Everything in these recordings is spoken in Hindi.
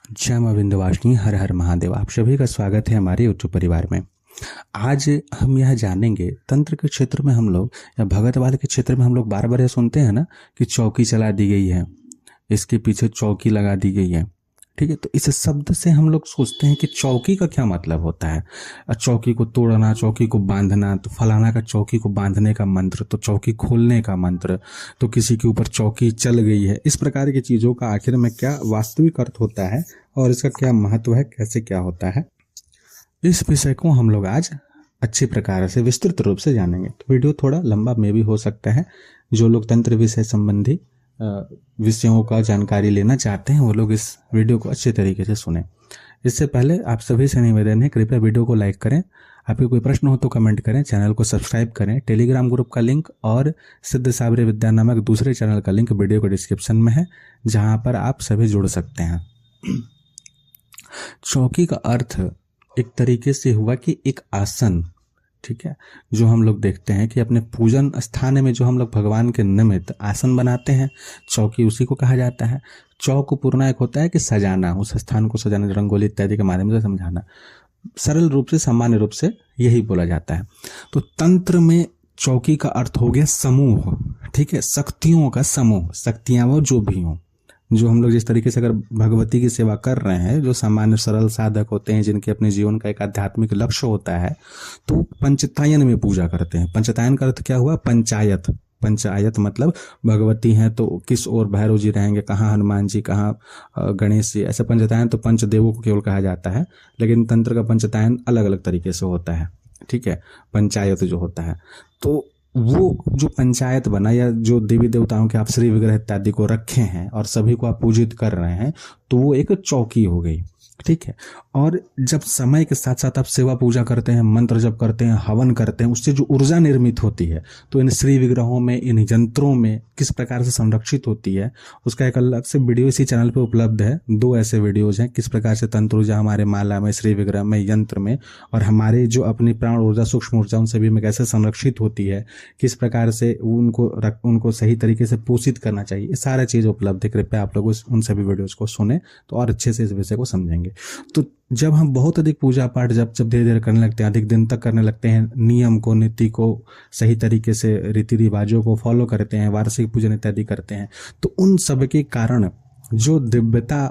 जय मां विंध्यवासिनी, हर हर महादेव। आप सभी का स्वागत है हमारे यूट्यूब परिवार में। आज हम यह जानेंगे, तंत्र के क्षेत्र में हम लोग या भगत वाले के क्षेत्र में हम लोग बार बार यह सुनते हैं ना कि चौकी चला दी गई है, इसके पीछे चौकी लगा दी गई है। ठीक है, तो इस शब्द से हम लोग सोचते हैं कि चौकी का क्या मतलब होता है। चौकी को तोड़ना, चौकी को बांधना, तो फलाना का चौकी को बांधने का मंत्र, तो चौकी खोलने का मंत्र, तो किसी के ऊपर चौकी चल गई है। इस प्रकार की चीज़ों का आखिर में क्या वास्तविक अर्थ होता है और इसका क्या महत्व है, कैसे क्या होता है, इस विषय को हम लोग आज अच्छी प्रकार से विस्तृत रूप से जानेंगे। तो वीडियो थोड़ा लंबा में भी हो सकता है। जो लोग तंत्र विषय संबंधी विषयों का जानकारी लेना चाहते हैं वो लोग इस वीडियो को अच्छे तरीके से सुने। इससे पहले आप सभी से निवेदन है, कृपया वीडियो को लाइक करें, आपके कोई प्रश्न हो तो कमेंट करें, चैनल को सब्सक्राइब करें। टेलीग्राम ग्रुप का लिंक और सिद्ध साबरे विद्या नामक दूसरे चैनल का लिंक वीडियो के डिस्क्रिप्शन में है, जहां पर आप सभी जुड़ सकते हैं। चौकी का अर्थ एक तरीके से हुआ कि एक आसन, ठीक है, जो हम लोग देखते हैं कि अपने पूजन स्थान में जो हम लोग भगवान के निमित्त आसन बनाते हैं, चौकी उसी को कहा जाता है। चौक पूर्णा एक होता है कि सजाना, उस स्थान को सजाना, रंगोली इत्यादि के माध्यम से समझाना। सरल रूप से, सामान्य रूप से यही बोला जाता है। तो तंत्र में चौकी का अर्थ हो गया समूह, ठीक है, शक्तियों का समूह। शक्तियां वो जो भी हों, जो हम लोग जिस तरीके से अगर भगवती की सेवा कर रहे हैं, जो सामान्य सरल साधक होते हैं, जिनके अपने जीवन का एक आध्यात्मिक लक्ष्य होता है, तो पंचतायन में पूजा करते हैं। पंचतायन का अर्थ क्या हुआ? पंचायत। पंचायत मतलब भगवती हैं तो किस ओर भैरव जी रहेंगे, कहाँ हनुमान जी, कहाँ गणेश जी, ऐसे पंचतायन। तो पंचदेवों को केवल कहा जाता है, लेकिन तंत्र का पंचतायन अलग अलग तरीके से होता है, ठीक है। पंचायत जो होता है, तो वो जो पंचायत बना या जो देवी देवताओं के आप श्री विग्रह इत्यादि को रखे हैं और सभी को आप पूजित कर रहे हैं, तो वो एक चौकी हो गई, ठीक है। और जब समय के साथ साथ आप सेवा पूजा करते हैं, मंत्र जप करते हैं, हवन करते हैं, उससे जो ऊर्जा निर्मित होती है, तो इन श्री विग्रहों में, इन यंत्रों में किस प्रकार से संरक्षित होती है, उसका एक अलग से वीडियो इसी चैनल पे उपलब्ध है। 2 ऐसे वीडियोज हैं, किस प्रकार से तंत्र ऊर्जा हमारे माला में, श्री विग्रह में, यंत्र में, और हमारे जो अपनी प्राण ऊर्जा, सूक्ष्म ऊर्जा, उन सभी में कैसे संरक्षित होती है, किस प्रकार से उनको सही तरीके से पोषित करना चाहिए, ये सारा चीज़ उपलब्ध है। कृपया आप लोग उन सभी वीडियोज़ को सुने तो और अच्छे से इस विषय को समझेंगे। तो जब हम बहुत अधिक पूजा पाठ जब धीरे धीरे करने लगते हैं, अधिक दिन तक करने लगते हैं, नियम को, नीति को सही तरीके से, रीति रिवाजों को फॉलो करते हैं, वार्षिक पूजन इत्यादि करते हैं, तो उन सब के कारण जो दिव्यता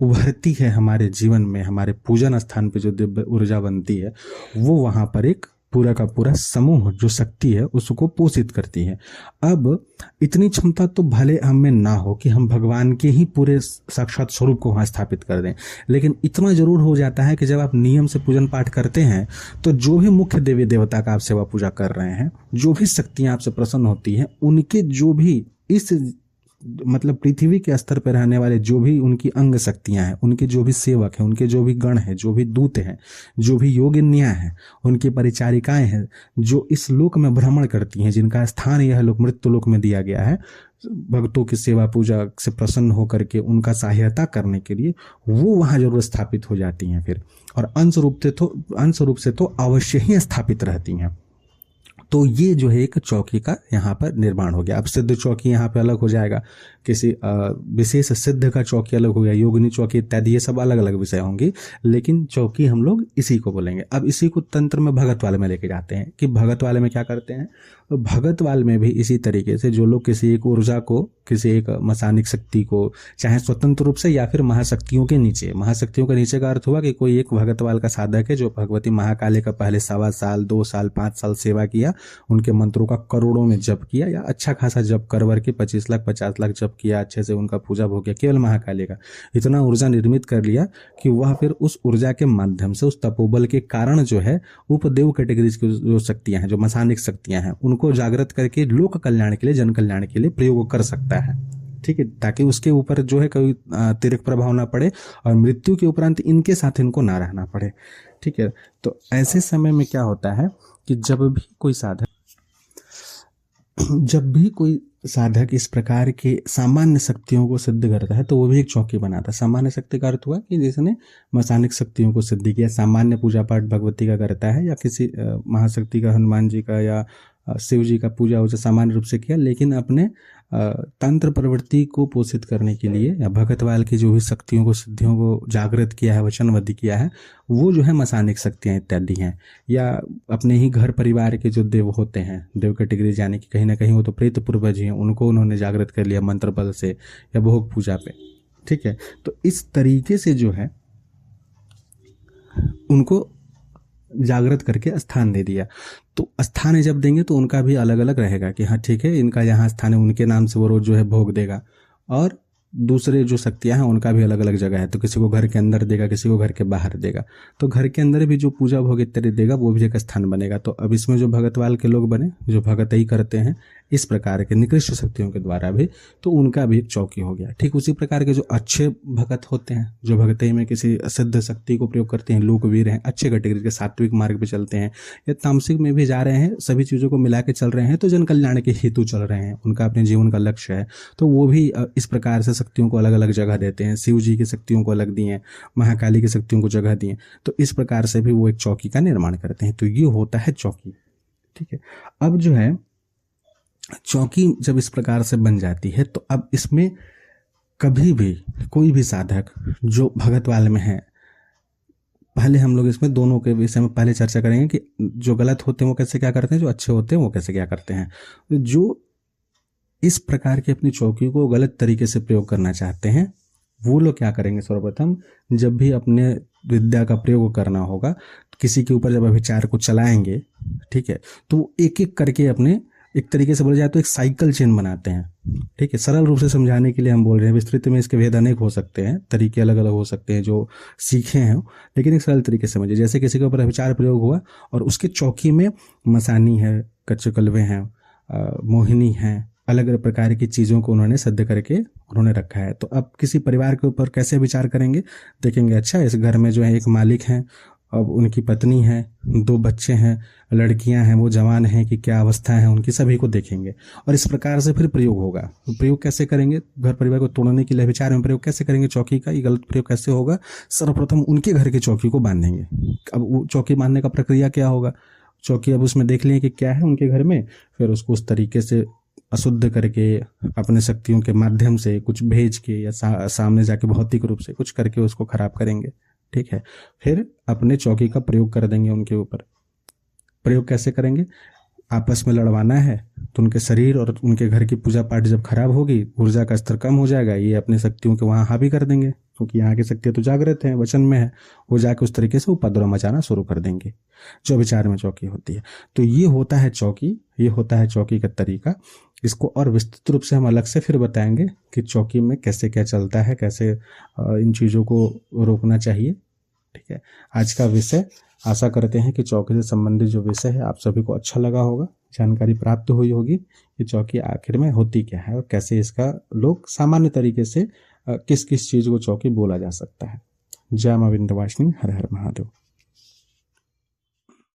उभरती है हमारे जीवन में, हमारे पूजन स्थान पे जो दिव्य ऊर्जा बनती है, वो वहाँ पर एक पूरा का पूरा समूह जो शक्ति है उसको पोषित करती है। अब इतनी क्षमता तो भले हम में ना हो कि हम भगवान के ही पूरे साक्षात स्वरूप को वहाँ स्थापित कर दें, लेकिन इतना जरूर हो जाता है कि जब आप नियम से पूजन पाठ करते हैं, तो जो भी मुख्य देवी देवता का आप सेवा पूजा कर रहे हैं, जो भी शक्तियाँ आपसे प्रसन्न होती हैं, उनके जो भी इस मतलब पृथ्वी के स्तर पर रहने वाले जो भी उनकी अंग शक्तियां हैं, उनके जो भी सेवक हैं, उनके जो भी गण हैं, जो भी दूत हैं, जो भी योगिनियां हैं, उनकी परिचारिकाएं हैं, जो इस लोक में भ्रमण करती हैं, जिनका स्थान यह लोक मृत्यु लोक में दिया गया है, भक्तों की सेवा पूजा से प्रसन्न होकर के उनका सहायता करने के लिए, वो वहां जरूर स्थापित हो जाती हैं फिर, और अंश रूप से तो अवश्य ही स्थापित रहती हैं। तो ये जो है एक चौकी का यहाँ पर निर्माण हो गया। अब सिद्ध चौकी यहाँ पे अलग हो जाएगा, किसी विशेष सिद्ध का चौकी अलग हो गया, योगिनी चौकी इत्यादि, ये सब अलग अलग विषय होंगे, लेकिन चौकी हम लोग इसी को बोलेंगे। अब इसी को तंत्र में भगत वाले में लेके जाते हैं कि भगत वाले में क्या करते हैं। तो भगत वाले में भी इसी तरीके से जो लोग किसी एक ऊर्जा को, किसी एक मसानिक शक्ति को, चाहे स्वतंत्र रूप से या फिर महाशक्तियों के नीचे, महाशक्तियों के नीचे का अर्थ हुआ कि कोई एक भगतवाल का साधक है जो भगवती महाकाली का पहले 1.25 साल, 2 साल, 5 साल सेवा किया, उनके मंत्रों का करोड़ों में जप किया, या अच्छा खासा जप करवर के 25 लाख 50 लाख जप किया, अच्छे से उनका पूजा हो गया, केवल महाकाली का इतना ऊर्जा निर्मित कर लिया कि वह फिर उस ऊर्जा के माध्यम से, उस तपोबल के कारण जो है, उपदेव कैटेगरीज की जो शक्तियां हैं, जो मसानिक शक्तियां हैं, उनको जागृत करके लोक कल्याण के लिए, जन कल्याण के लिए प्रयोग कर सकता है, ठीक है, ताकि उसके ऊपर जो है कोई अतिरिक्त प्रभाव ना पड़े और मृत्यु के उपरांत इनके साथ इनको ना रहना पड़े, ठीक है। तो ऐसे समय में क्या होता है कि जब भी कोई साधक इस प्रकार के सामान्य शक्तियों को सिद्ध करता है, तो वो भी एक चौकी बनाता है। सामान्य शक्ति का अर्थ हुआ कि जिसने मसानिक शक्तियों को सिद्ध किया, सामान्य पूजा पाठ भगवती का करता है, या किसी महाशक्ति का, हनुमान जी का या शिव जी का पूजा उसे सामान्य रूप से किया, लेकिन अपने तंत्र प्रवृत्ति को पोषित करने के लिए या भगतवाल की जो भी शक्तियों को सिद्धियों को जागृत किया है, वचनबद्ध किया है, वो जो है मसानिक शक्तियाँ इत्यादि हैं। या अपने ही घर परिवार के जो देव होते हैं, देव कैटेगरी यानी कि कहीं ना कहीं वो तो प्रेत पूर्वज ही हैं, उनको उन्होंने जागृत कर लिया मंत्र बल से या भोग पूजा पे। ठीक है, तो इस तरीके से जो है उनको जागृत करके स्थान दे दिया। तो स्थान जब देंगे तो उनका भी अलग अलग रहेगा कि हाँ ठीक है, इनका यहाँ स्थान है, उनके नाम से वो रोज जो है भोग देगा। और दूसरे जो शक्तियाँ हैं उनका भी अलग अलग जगह है, तो किसी को घर के अंदर देगा, किसी को घर के बाहर देगा। तो घर के अंदर भी जो पूजा भोग इत्यादि देगा वो भी एक स्थान बनेगा। तो अब इसमें जो भगतवाल के लोग बने, जो भगतई करते हैं इस प्रकार के निकृष्ट शक्तियों के द्वारा भी, तो उनका भी एक चौकी हो गया। ठीक उसी प्रकार के जो अच्छे भगत होते हैं, जो भगतई में किसी सिद्ध शक्ति को प्रयोग करते हैं, लोकवीर हैं, अच्छे कैटेगरी के सात्विक मार्ग पे चलते हैं या तामसिक में भी जा रहे हैं, सभी चीज़ों को मिला के चल रहे हैं, तो जन कल्याण के हेतु चल रहे हैं, उनका अपने जीवन का लक्ष्य है, तो वो भी इस प्रकार से शक्तियों को अलग अलग जगह देते हैं। शिव जी की शक्तियों को अलग दिए, महाकाली की शक्तियों को जगह दिए, तो इस प्रकार से भी वो एक चौकी का निर्माण करते हैं। तो ये होता है चौकी। ठीक है, अब जो है चौकी जब इस प्रकार से बन जाती है तो अब इसमें कभी भी कोई भी साधक जो भगतवाल में है, पहले हम लोग इसमें दोनों के विषय में पहले चर्चा करेंगे कि जो गलत होते हैं वो कैसे क्या करते हैं, जो अच्छे होते हैं वो कैसे क्या करते हैं। जो इस प्रकार की अपनी चौकी को गलत तरीके से प्रयोग करना चाहते हैं वो लोग क्या करेंगे, सर्वप्रथम जब भी अपने विद्या का प्रयोग करना होगा, किसी के ऊपर जब अभिचार को चलाएंगे, ठीक है, तो एक एक करके अपने, एक तरीके से बोला जाए तो एक साइकिल चेन बनाते हैं। ठीक है, सरल रूप से समझाने के लिए हम बोल रहे हैं, विस्तृत में इसके भेद अनेक हो सकते हैं, तरीके अलग अलग हो सकते हैं जो सीखे हैं, लेकिन एक सरल तरीके से समझिए। जैसे किसी के ऊपर अभिचार प्रयोग हुआ और उसके चौकी में मसानी है, कच्चे कलवे हैं, मोहिनी हैं, अलग अलग प्रकार की चीज़ों को उन्होंने सिद्ध करके उन्होंने रखा है। तो अब किसी परिवार के ऊपर कैसे विचार करेंगे, देखेंगे अच्छा इस घर में जो है एक मालिक हैं, अब उनकी पत्नी है, 2 बच्चे हैं, लड़कियां हैं, वो जवान हैं कि क्या अवस्था है उनकी, सभी को देखेंगे और इस प्रकार से फिर प्रयोग होगा। तो प्रयोग कैसे करेंगे, घर परिवार को तोड़ने के लिए विचार में प्रयोग कैसे करेंगे चौकी का, ये गलत प्रयोग कैसे होगा, सर्वप्रथम उनके घर की चौकी को बांधेंगे। अब वो चौकी बांधने का प्रक्रिया क्या होगा, चौकी अब उसमें देख लें कि क्या है उनके घर में, फिर उसको उस तरीके से अशुद्ध करके अपने शक्तियों के माध्यम से कुछ भेज के या सामने जाके भौतिक रूप से कुछ करके उसको खराब करेंगे। ठीक है, फिर अपने चौकी का प्रयोग कर देंगे उनके ऊपर। प्रयोग कैसे करेंगे, आपस में लड़वाना है तो उनके शरीर और उनके घर की पूजा पाठ जब खराब होगी, ऊर्जा का स्तर कम हो जाएगा, ये अपनी शक्तियों के वहाँ हावी कर देंगे, क्योंकि यहाँ की शक्तियाँ तो जागृत हैं, वचन में है, वो जाके उस तरीके से उपद्रव मचाना शुरू कर देंगे, जो विचार में चौकी होती है। तो ये होता है चौकी, ये होता है चौकी का तरीका। इसको और विस्तृत रूप से हम अलग से फिर बताएंगे कि चौकी में कैसे क्या चलता है, कैसे इन चीज़ों को रोकना चाहिए। ठीक है, आज का विषय, आशा करते हैं कि चौकी से संबंधित जो विषय है आप सभी को अच्छा लगा होगा, जानकारी प्राप्त हुई होगी कि चौकी आखिर में होती क्या है और कैसे इसका लोग सामान्य तरीके से किस किस चीज़ को चौकी बोला जा सकता है। जय मां विंध्यवासिनी, हर हर महादेव।